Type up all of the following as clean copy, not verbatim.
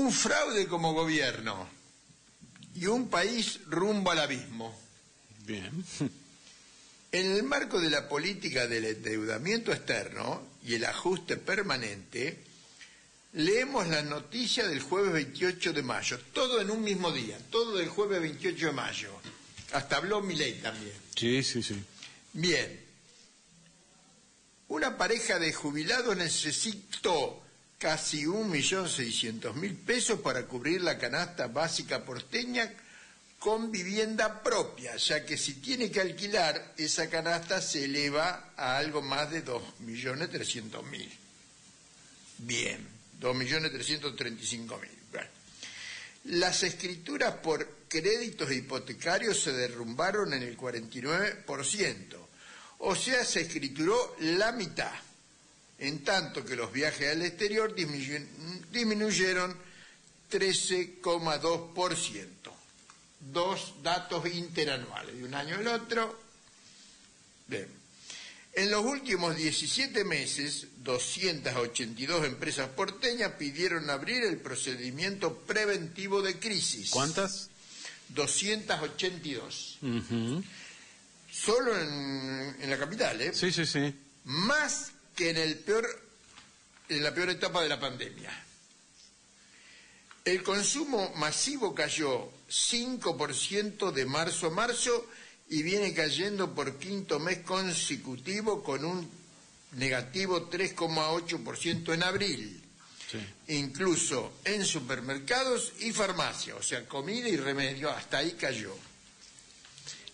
Un fraude como gobierno y un país rumbo al abismo. Bien. En el marco de la política del endeudamiento externo y el ajuste permanente, leemos la noticia del jueves 28 de mayo, todo en un mismo día, todo del jueves 28 de mayo. Hasta habló Milei también. Sí. Bien. Una pareja de jubilados necesitó casi 1.600.000 pesos para cubrir la canasta básica porteña con vivienda propia, ya que si tiene que alquilar, esa canasta se eleva a algo más de 2.300.000. Bien, 2.335.000. Bueno. Las escrituras por créditos hipotecarios se derrumbaron en el 49%, o sea, se escrituró la mitad, en tanto que los viajes al exterior disminuyeron 13,2%. Dos datos interanuales, de un año al otro. Bien. En los últimos 17 meses, 282 empresas porteñas pidieron abrir el procedimiento preventivo de crisis. ¿Cuántas? 282. Solo en la capital, ¿eh? Sí. Más que en la peor etapa de la pandemia. El consumo masivo cayó 5% de marzo a marzo y viene cayendo por quinto mes consecutivo con un negativo 3,8% en abril. Sí. Incluso en supermercados y farmacias, o sea, comida y remedio, hasta ahí cayó.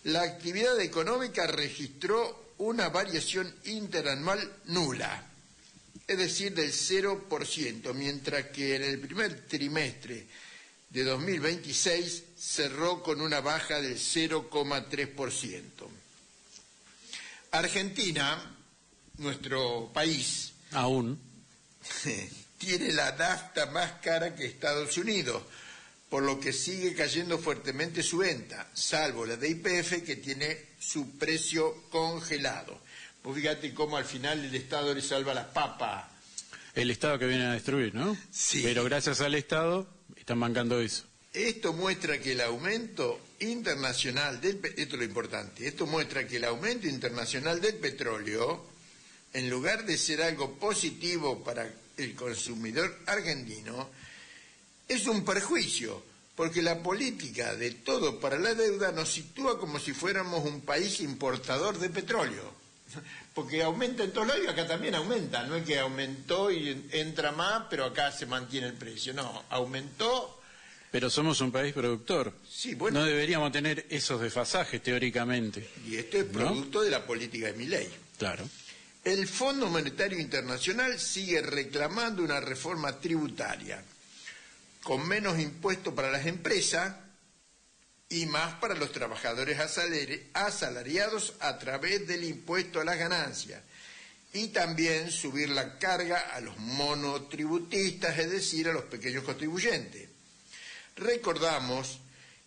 La actividad económica registró una variación interanual nula, es decir, del 0%, mientras que en el primer trimestre de 2026 cerró con una baja del 0,3%. Argentina, nuestro país, aún tiene la nafta más cara que Estados Unidos, por lo que sigue cayendo fuertemente su venta, salvo la de YPF, que tiene su precio congelado. Pues fíjate cómo al final el Estado le salva las papas. el Estado que viene a destruir, ¿no? Sí. Pero gracias al Estado están bancando eso. Esto muestra que el aumento internacional esto es lo importante, esto muestra que el aumento internacional del petróleo, en lugar de ser algo positivo para el consumidor argentino, es un perjuicio, porque la política de todo para la deuda nos sitúa como si fuéramos un país importador de petróleo. Porque aumenta en todos lados y acá también aumenta, no es que aumentó y entra más, pero acá se mantiene el precio, no, aumentó. Pero somos un país productor. Sí, bueno. No deberíamos tener esos desfasajes teóricamente. Y esto es producto, ¿no?, de la política de Milei. Claro. El Fondo Monetario Internacional sigue reclamando una reforma tributaria, con menos impuestos para las empresas y más para los trabajadores asalariados a través del impuesto a las ganancias, y también subir la carga a los monotributistas, es decir, a los pequeños contribuyentes. Recordamos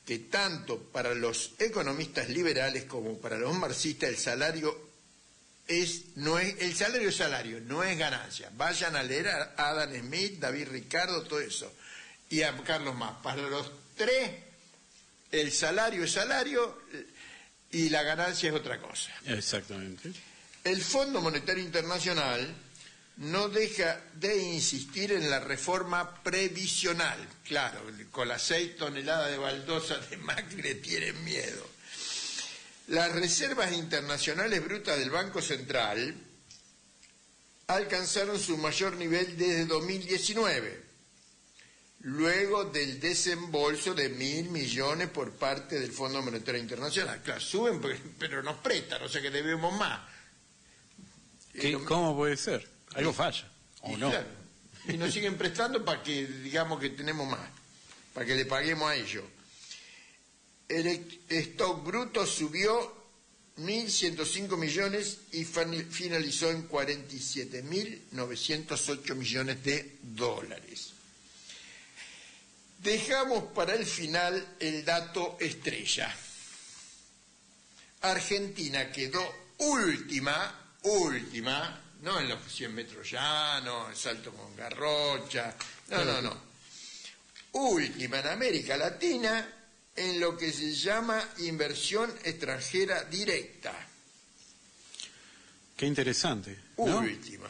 que tanto para los economistas liberales como para los marxistas el salario es salario, no es ganancia. Vayan a leer a Adam Smith, David Ricardo, todo eso, y a Carlos Marx. Para los tres, el salario es salario y la ganancia es otra cosa. Exactamente. El Fondo Monetario Internacional no deja de insistir en la reforma previsional. Claro, con las 6 toneladas de baldosa de Macri le tienen miedo. Las reservas internacionales brutas del Banco Central alcanzaron su mayor nivel desde 2019, luego del desembolso de 1.000 millones por parte del Fondo Monetario Internacional. Claro, suben, pero nos prestan, o sea que debemos más. ¿Cómo puede ser? Algo falla, ¿o no? Claro, y nos siguen prestando para que digamos que tenemos más, para que le paguemos a ellos. El stock bruto subió 1.105 millones y finalizó en 47.908 millones de dólares. Dejamos para el final el dato estrella. Argentina quedó última, no en los 100 metros llanos, el salto con garrocha, no. última en América Latina en lo que se llama inversión extranjera directa. Qué interesante, ¿no? Última.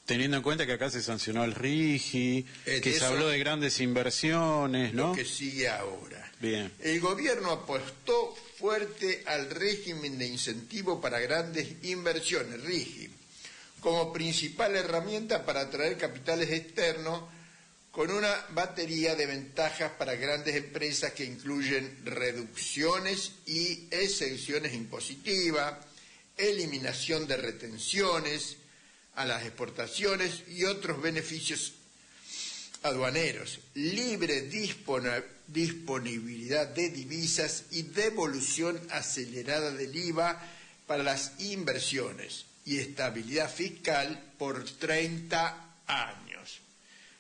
Teniendo en cuenta que acá se sancionó el RIGI, que se habló de grandes inversiones, ¿no? Lo que sigue ahora. Bien. El gobierno apostó fuerte al régimen de incentivo para grandes inversiones, RIGI, como principal herramienta para atraer capitales externos, con una batería de ventajas para grandes empresas que incluyen reducciones y exenciones impositivas, eliminación de retenciones a las exportaciones y otros beneficios aduaneros, libre disponibilidad de divisas y devolución acelerada del IVA para las inversiones y estabilidad fiscal por 30 años.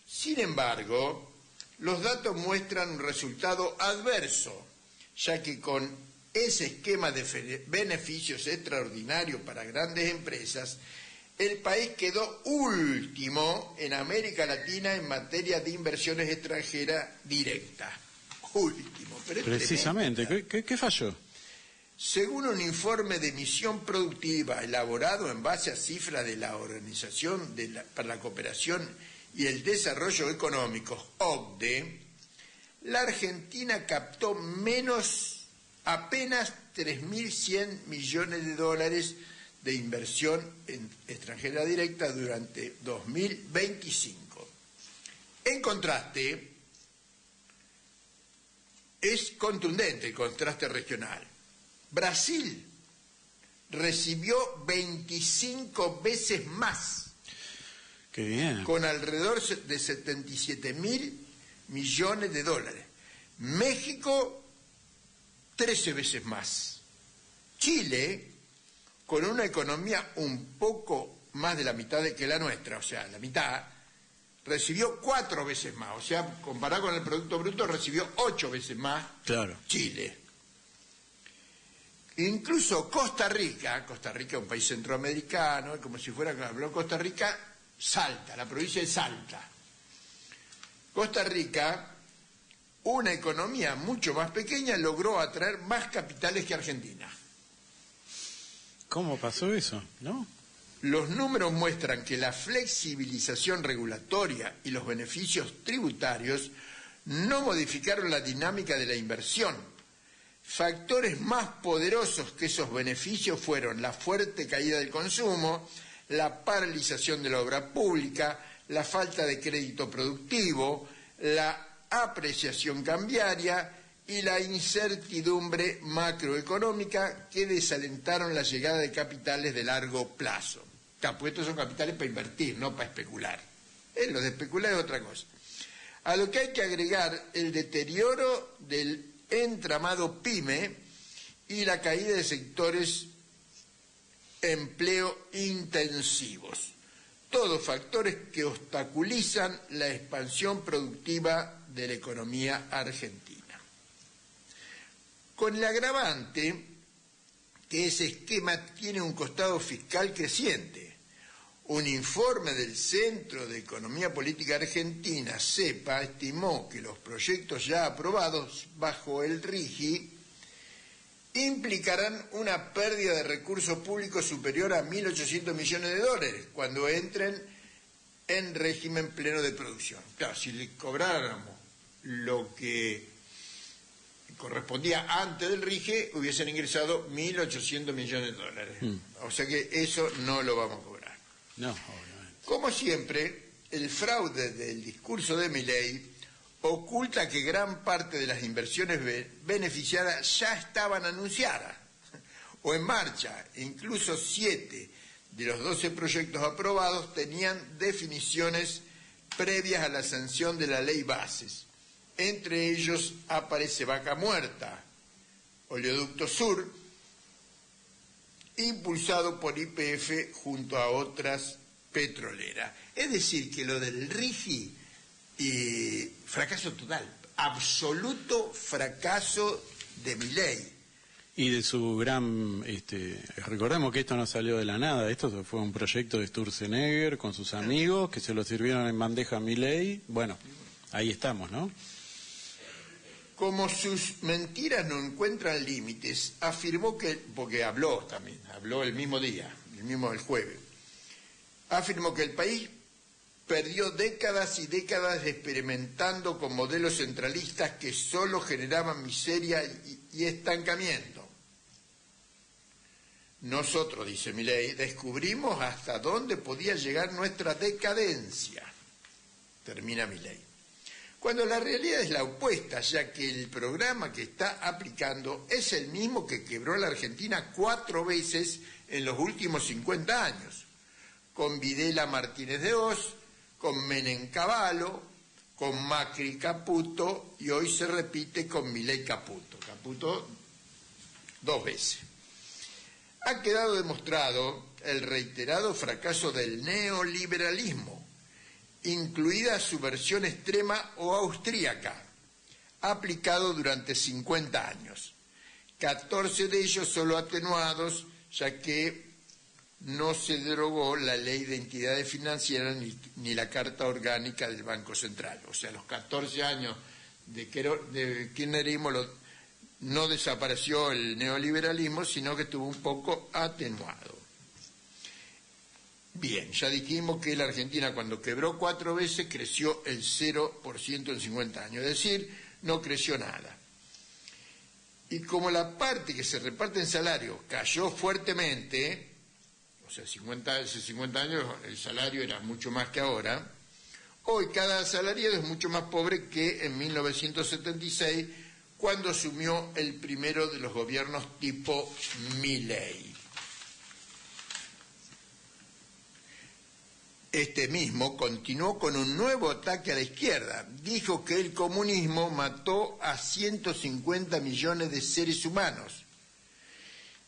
Sin embargo, los datos muestran un resultado adverso, ya que con ese esquema de beneficios extraordinarios para grandes empresas, el país quedó último en América Latina en materia de inversiones extranjeras directas. Último, pero es precisamente. tremenda. ¿Qué falló? Según un informe de misión productiva elaborado en base a cifras de la Organización para la Cooperación y el Desarrollo Económico, OCDE, la Argentina captó apenas 3.100 millones de dólares de inversión extranjera directa durante 2025. En contraste, es contundente el contraste regional. Brasil recibió 25 veces más. Qué bien. Con alrededor de 77.000 millones de dólares. México, 13 veces más. Chile, con una economía un poco más de la mitad que la nuestra, o sea, la mitad, recibió 4 veces más. O sea, comparado con el Producto Bruto, recibió 8 veces más. Claro. Chile. Incluso Costa Rica, un país centroamericano, como si fuera que habló Costa Rica, Salta, la provincia de Salta. Costa Rica, una economía mucho más pequeña, logró atraer más capitales que Argentina. ¿Cómo pasó eso? ¿No? Los números muestran que la flexibilización regulatoria y los beneficios tributarios no modificaron la dinámica de la inversión. Factores más poderosos que esos beneficios fueron la fuerte caída del consumo, la paralización de la obra pública, la falta de crédito productivo, la apreciación cambiaria y la incertidumbre macroeconómica que desalentaron la llegada de capitales de largo plazo. Pues estos son capitales para invertir, no para especular. Lo de especular es otra cosa. A lo que hay que agregar el deterioro del entramado PYME y la caída de sectores empleo intensivos. Todos factores que obstaculizan la expansión productiva de la economía argentina. Con el agravante que ese esquema tiene un costado fiscal creciente. Un informe del Centro de Economía Política Argentina, CEPA, estimó que los proyectos ya aprobados bajo el RIGI implicarán una pérdida de recursos públicos superior a 1.800 millones de dólares cuando entren en régimen pleno de producción. Claro, si le cobráramos lo que correspondía antes del RIGI, hubiesen ingresado 1.800 millones de dólares. O sea que eso no lo vamos a cobrar. No, obviamente. Como siempre, el fraude del discurso de Milei oculta que gran parte de las inversiones beneficiadas ya estaban anunciadas o en marcha. Incluso 7 de los 12 proyectos aprobados tenían definiciones previas a la sanción de la ley Bases. Entre ellos aparece Vaca Muerta, Oleoducto Sur, impulsado por YPF junto a otras petroleras. Es decir, que lo del RIGI, fracaso total, absoluto fracaso de Milei. Y de su gran... recordemos que esto no salió de la nada, esto fue un proyecto de Sturzenegger con sus amigos, que se lo sirvieron en bandeja a Milei. Bueno, ahí estamos, ¿no? Como sus mentiras no encuentran límites, afirmó que, porque habló también, habló el mismo día, el jueves, afirmó que el país perdió décadas y décadas experimentando con modelos centralistas que solo generaban miseria y estancamiento. Nosotros, dice Milei, descubrimos hasta dónde podía llegar nuestra decadencia, termina Milei. Cuando la realidad es la opuesta, ya que el programa que está aplicando es el mismo que quebró a la Argentina 4 veces en los últimos 50 años, con Videla Martínez de Oz, con Menem Cavallo, con Macri Caputo y hoy se repite con Milei Caputo. Caputo 2 veces. Ha quedado demostrado el reiterado fracaso del neoliberalismo, incluida su versión extrema o austríaca, aplicado durante 50 años. 14 de ellos solo atenuados, ya que no se derogó la Ley de Entidades Financieras ni la Carta Orgánica del Banco Central. O sea, los 14 años de kirchnerismo no desapareció el neoliberalismo, sino que estuvo un poco atenuado. Bien, ya dijimos que la Argentina cuando quebró 4 veces creció el 0% en 50 años, es decir, no creció nada. Y como la parte que se reparte en salario cayó fuertemente, o sea, hace 50 años el salario era mucho más que ahora, hoy cada asalariado es mucho más pobre que en 1976, cuando asumió el primero de los gobiernos tipo Milei. Este mismo continuó con un nuevo ataque a la izquierda. Dijo que el comunismo mató a 150 millones de seres humanos.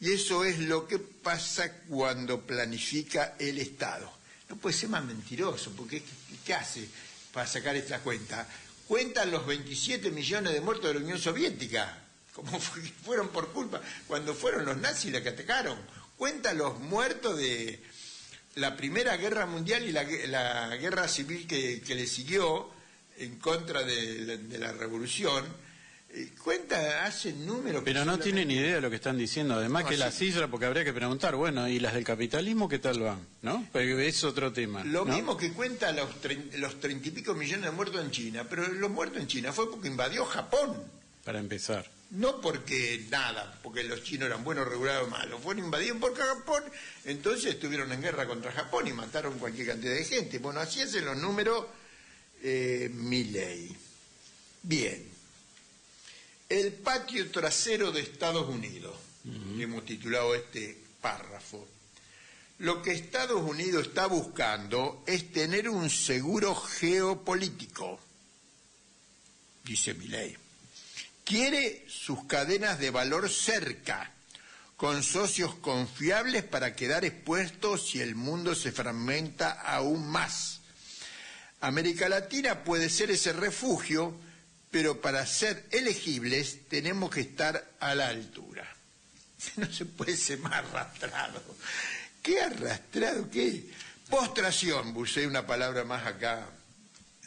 Y eso es lo que pasa cuando planifica el Estado. No puede ser más mentiroso, porque ¿qué hace para sacar esta cuenta? Cuentan los 27 millones de muertos de la Unión Soviética, como fueron por culpa, cuando fueron los nazis los que atacaron. Cuentan los muertos de la Primera Guerra Mundial y la guerra civil que le siguió en contra de la revolución. Hacen números... Pero no tienen ni idea de lo que están diciendo. Además que las cifras, porque habría que preguntar, bueno, ¿y las del capitalismo qué tal van? ¿No? Porque es otro tema. Lo mismo que cuenta los 30 y pico millones de muertos en China, pero los muertos en China fue porque invadió Japón. Para empezar. No porque los chinos eran buenos, regulados o malos, fueron invadidos por Japón, entonces estuvieron en guerra contra Japón y mataron cualquier cantidad de gente. Bueno, así hacen los números Milei. Bien. El patio trasero de Estados Unidos, hemos titulado este párrafo. Lo que Estados Unidos está buscando es tener un seguro geopolítico, dice Milei. Quiere sus cadenas de valor cerca, con socios confiables para quedar expuestos si el mundo se fragmenta aún más. América Latina puede ser ese refugio, pero para ser elegibles tenemos que estar a la altura. No se puede ser más arrastrado. ¿Qué arrastrado? ¿Qué? Postración, usé una palabra más acá,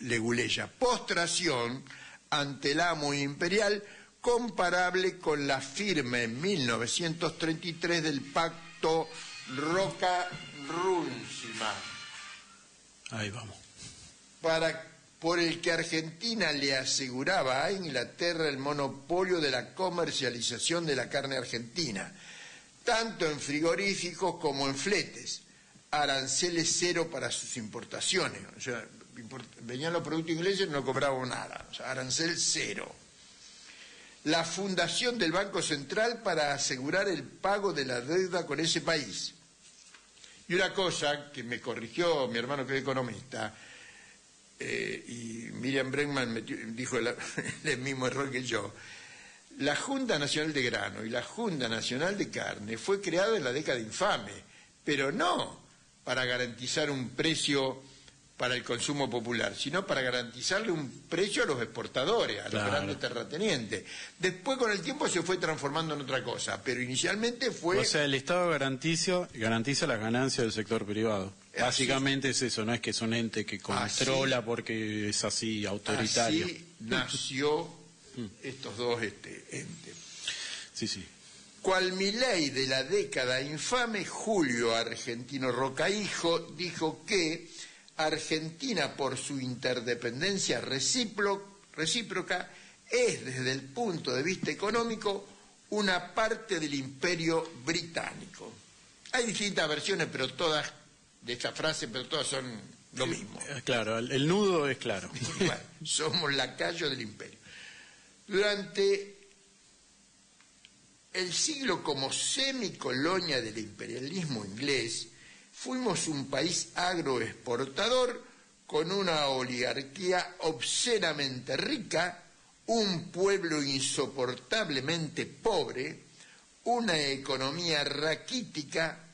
leguleya. Postración ante el amo imperial, comparable con la firma en 1933 del pacto Roca-Runciman. Ahí vamos. Por el que Argentina le aseguraba a Inglaterra el monopolio de la comercialización de la carne argentina, tanto en frigoríficos como en fletes, aranceles cero para sus importaciones. O sea, venían los productos ingleses y no cobraban nada, o sea, arancel cero. La fundación del Banco Central para asegurar el pago de la deuda con ese país. Y una cosa que me corrigió mi hermano que es economista, y Miriam Bregman dijo el mismo error que yo. La Junta Nacional de Grano y la Junta Nacional de Carne fue creada en la década infame, pero no para garantizar un precio para el consumo popular, sino para garantizarle un precio a los exportadores, a los grandes terratenientes. Después, con el tiempo, se fue transformando en otra cosa, pero inicialmente fue... O sea, el Estado garantiza las ganancias del sector privado. Básicamente es eso, no es que es un ente que controla porque es así, autoritario. Así nació estos dos entes. Sí, sí. Cual Milei de la década infame, Julio Argentino Rocahijo dijo que Argentina, por su interdependencia recíproca, es desde el punto de vista económico una parte del imperio británico. Hay distintas versiones, pero todas de esta frase, pero todas son lo mismo. Claro, el nudo es claro. Bueno, somos lacayos del imperio. Durante el siglo como semicolonia del imperialismo inglés, fuimos un país agroexportador con una oligarquía obscenamente rica, un pueblo insoportablemente pobre, una economía raquítica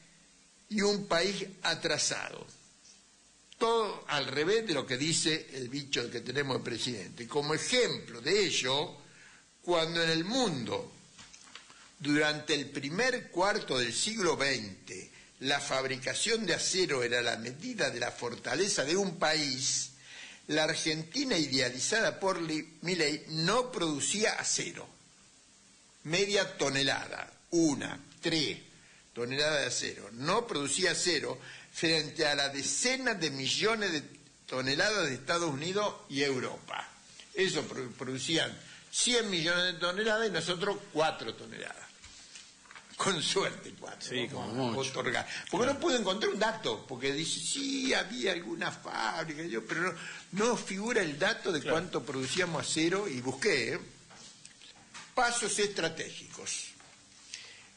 y un país atrasado. Todo al revés de lo que dice el bicho que tenemos de presidente. Como ejemplo de ello, cuando en el mundo, durante el primer cuarto del siglo XX, la fabricación de acero era la medida de la fortaleza de un país, la Argentina idealizada por Milei no producía acero. Media tonelada, 3 toneladas de acero. No producía acero frente a la decena de millones de toneladas de Estados Unidos y Europa. Eso producían 100 millones de toneladas y nosotros 4 toneladas. Con suerte 4. Sí, como mucho. Otorgar. Porque no pude encontrar un dato, porque dice, sí, había alguna fábrica, pero no figura el dato de cuánto producíamos acero, y busqué. Pasos estratégicos.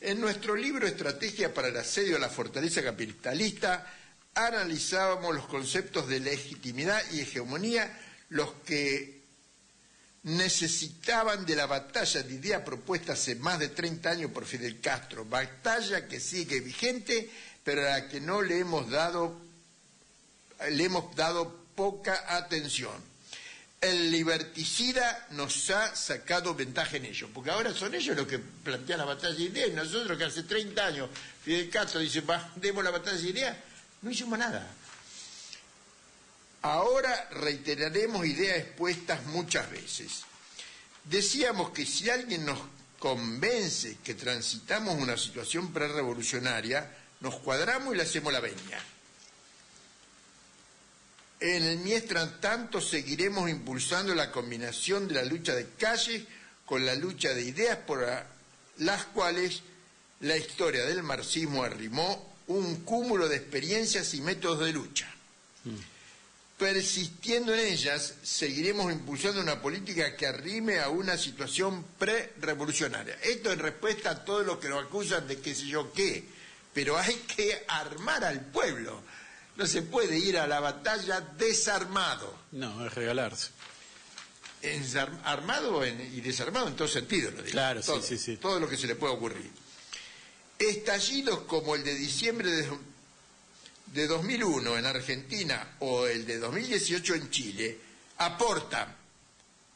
En nuestro libro Estrategia para el asedio a la fortaleza capitalista, analizábamos los conceptos de legitimidad y hegemonía, los que necesitaban de la batalla de idea propuesta hace más de 30 años por Fidel Castro, batalla que sigue vigente, pero a la que no le hemos dado poca atención. El liberticida nos ha sacado ventaja en ello, porque ahora son ellos los que plantean la batalla de ideas, y nosotros que hace 30 años Fidel Castro dice, demos la batalla de ideas, no hicimos nada. Ahora reiteraremos ideas expuestas muchas veces. Decíamos que si alguien nos convence que transitamos una situación prerrevolucionaria, nos cuadramos y le hacemos la venia. En el mientras tanto seguiremos impulsando la combinación de la lucha de calles con la lucha de ideas por las cuales la historia del marxismo arrimó un cúmulo de experiencias y métodos de lucha. Persistiendo en ellas, seguiremos impulsando una política que arrime a una situación pre-revolucionaria. Esto en respuesta a todos los que nos acusan de qué sé yo qué, pero hay que armar al pueblo. No se puede ir a la batalla desarmado. No, es regalarse. Armado y desarmado en todo sentido, lo digo. Claro, todo, sí. Todo lo que se le pueda ocurrir. Estallidos como el de diciembre de 2001 en Argentina o el de 2018 en Chile aportan,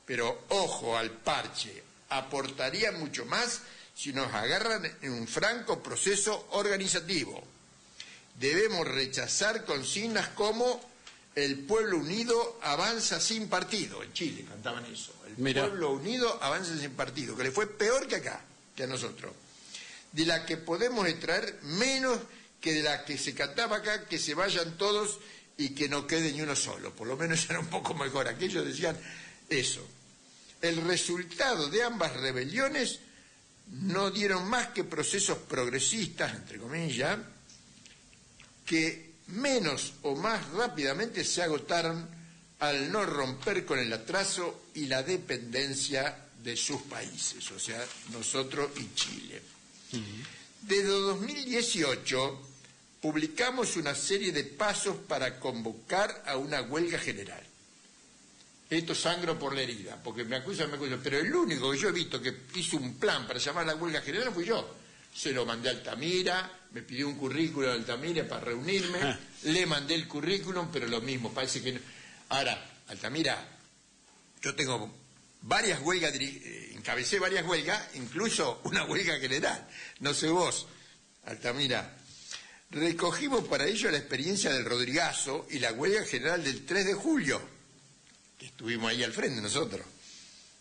pero ojo al parche, aportarían mucho más si nos agarran en un franco proceso organizativo. Debemos rechazar consignas como el pueblo unido avanza sin partido. En Chile cantaban eso. El pueblo unido avanza sin partido, que le fue peor que acá, que a nosotros. De la que podemos extraer menos que de la que se cantaba acá, que se vayan todos y que no quede ni uno solo. Por lo menos era un poco mejor. Aquellos decían eso. El resultado de ambas rebeliones no dieron más que procesos progresistas, entre comillas, que menos o más rápidamente se agotaron al no romper con el atraso y la dependencia de sus países, o sea, nosotros y Chile. Desde 2018 publicamos una serie de pasos para convocar a una huelga general. Esto sangro por la herida, porque me acusan, pero el único que yo he visto que hizo un plan para llamar a la huelga general fui yo. Se lo mandé a Altamira, me pidió un currículum a Altamira para reunirme, le mandé el currículum, pero lo mismo, parece que no. Ahora, Altamira, yo tengo varias huelgas, encabecé varias huelgas, incluso una huelga general, no sé vos, Altamira. Recogimos para ello la experiencia del Rodrigazo y la huelga general del 3 de julio, que estuvimos ahí al frente nosotros.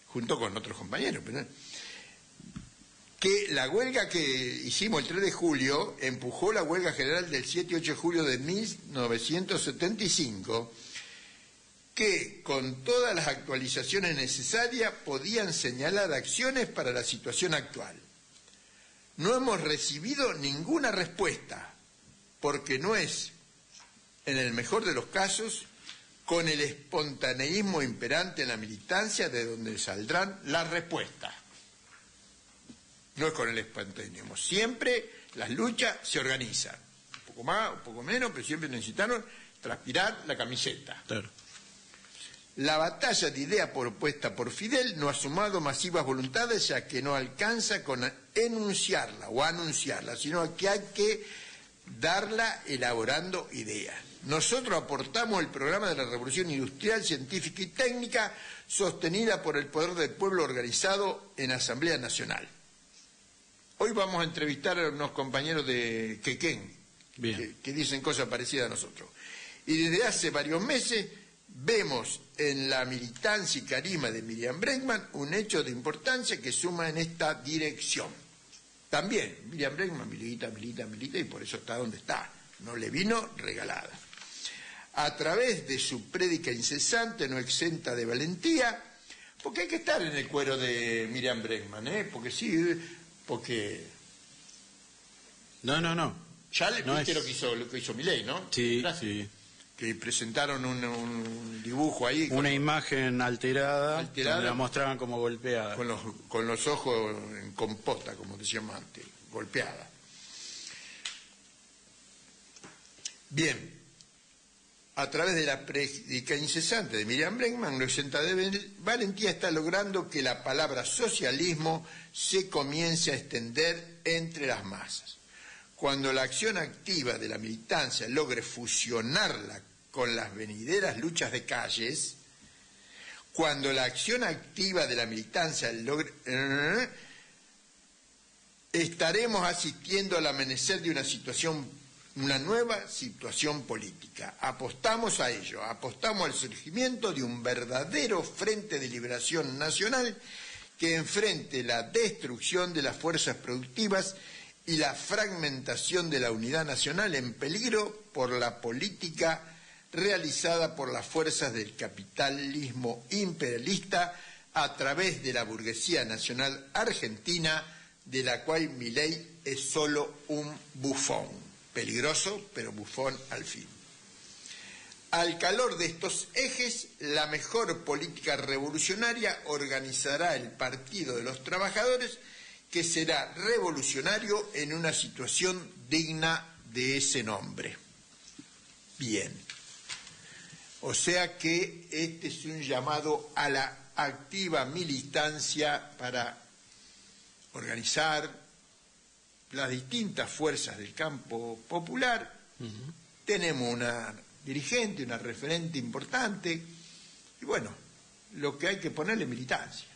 junto con otros compañeros, que la huelga que hicimos el 3 de julio empujó la huelga general del 7 y 8 de julio de 1975, que con todas las actualizaciones necesarias podían señalar acciones para la situación actual. No hemos recibido ninguna respuesta, porque no es, en el mejor de los casos, con el espontaneísmo imperante en la militancia de donde saldrán las respuestas. No es con el espontaneísmo. Siempre las luchas se organizan. Un poco más, un poco menos, pero siempre necesitaron transpirar la camiseta. Claro. La batalla de idea propuesta por Fidel no ha sumado masivas voluntades, ya que no alcanza con enunciarla o anunciarla, sino que hay que darla elaborando ideas. Nosotros aportamos el programa de la Revolución Industrial, Científica y Técnica, sostenida por el Poder del Pueblo organizado en Asamblea Nacional. Hoy vamos a entrevistar a unos compañeros de Quequén, que dicen cosas parecidas a nosotros. Y desde hace varios meses vemos en la militancia y carisma de Miriam Bregman un hecho de importancia que suma en esta dirección. También, Miriam Bregman milita, y por eso está donde está. No le vino regalada. A través de su prédica incesante, no exenta de valentía, porque hay que estar en el cuero de Miriam Bregman, porque sí, porque... No. Ya le viste es... lo que hizo Milei, ¿no? Sí, Gracias. sí. Que presentaron un dibujo ahí. Una imagen alterada, donde la mostraban como golpeada. Con los ojos en compota, como decíamos antes, golpeada. Bien, a través de la prédica incesante de Miriam Bregman, no exenta de valentía, está logrando que la palabra socialismo se comience a extender entre las masas. Cuando la acción activa de la militancia logre fusionarla con las venideras luchas de calles, cuando la acción activa de la militancia logre... estaremos asistiendo al amanecer de una nueva situación política. Apostamos a ello, apostamos al surgimiento de un verdadero frente de liberación nacional que enfrente la destrucción de las fuerzas productivas y la fragmentación de la unidad nacional en peligro por la política realizada por las fuerzas del capitalismo imperialista a través de la burguesía nacional argentina, de la cual Milei es solo un bufón, peligroso pero bufón al fin. Al calor de estos ejes, la mejor política revolucionaria organizará el Partido de los Trabajadores, que será revolucionario en una situación digna de ese nombre. Bien. O sea que este es un llamado a la activa militancia para organizar las distintas fuerzas del campo popular. Tenemos una dirigente, una referente importante, y bueno, lo que hay que ponerle militancia.